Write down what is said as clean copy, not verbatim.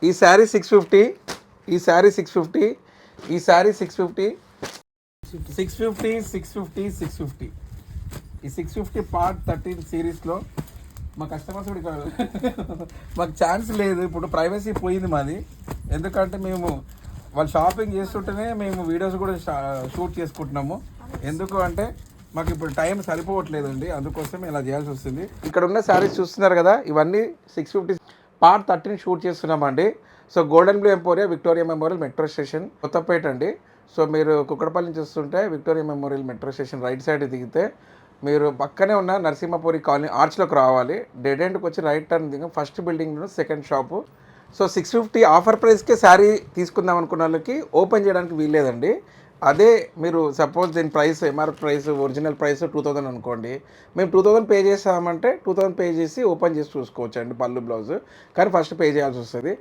ఈ శారీ 650, ఈ శారీ 650, ఈ శారీ 650, 650, 650, 650. ఈ 650 పార్ట్ 13 సిరీస్లో మా కస్టమర్స్ కూడా ఇక్కడ మాకు ఛాన్స్ లేదు. ఇప్పుడు ప్రైవసీ పోయింది మాది. ఎందుకంటే మేము వాళ్ళు షాపింగ్ చేస్తుంటేనే మేము వీడియోస్ కూడా షూట్ చేసుకుంటున్నాము. ఎందుకు అంటే మాకు ఇప్పుడు టైం సరిపోవట్లేదండి, అందుకోసం ఇలా చేయాల్సి వస్తుంది. ఇక్కడ ఉన్న శారీస్ చూస్తున్నారు కదా, ఇవన్నీ 650 పార్ట్ 13 షూట్ చేస్తున్నామండి. So golden blue emporia, Victoria Memorial, metro station, Kothapet అండి. సో మీరు కుక్కడపల్లి నుంచి వస్తుంటే Victoria Memorial metro station right side దిగితే మీరు పక్కనే ఉన్న నరసింహపురి కాలనీ ఆర్చ్లోకి రావాలి. డెడ్ ఎండ్కి వచ్చి రైట్ టర్న్ దిగి ఫస్ట్ బిల్డింగ్లో సెకండ్ షాపు. సో 650 ఆఫర్ ప్రైస్కే శారీ తీసుకుందాం అనుకున్న వాళ్ళకి ఓపెన్ చేయడానికి వీల్లేదండి. అదే మీరు సపోజ్ దీని price MRP price original price 2000 అనుకోండి, మేము 2000 పే చేసామంటే 2000 పే చేసి ఓపెన్ చేసి చూసుకోవచ్చు అండి పళ్ళు బ్లౌజ్. కానీ ఫస్ట్ పే చేయాల్సి వస్తుంది.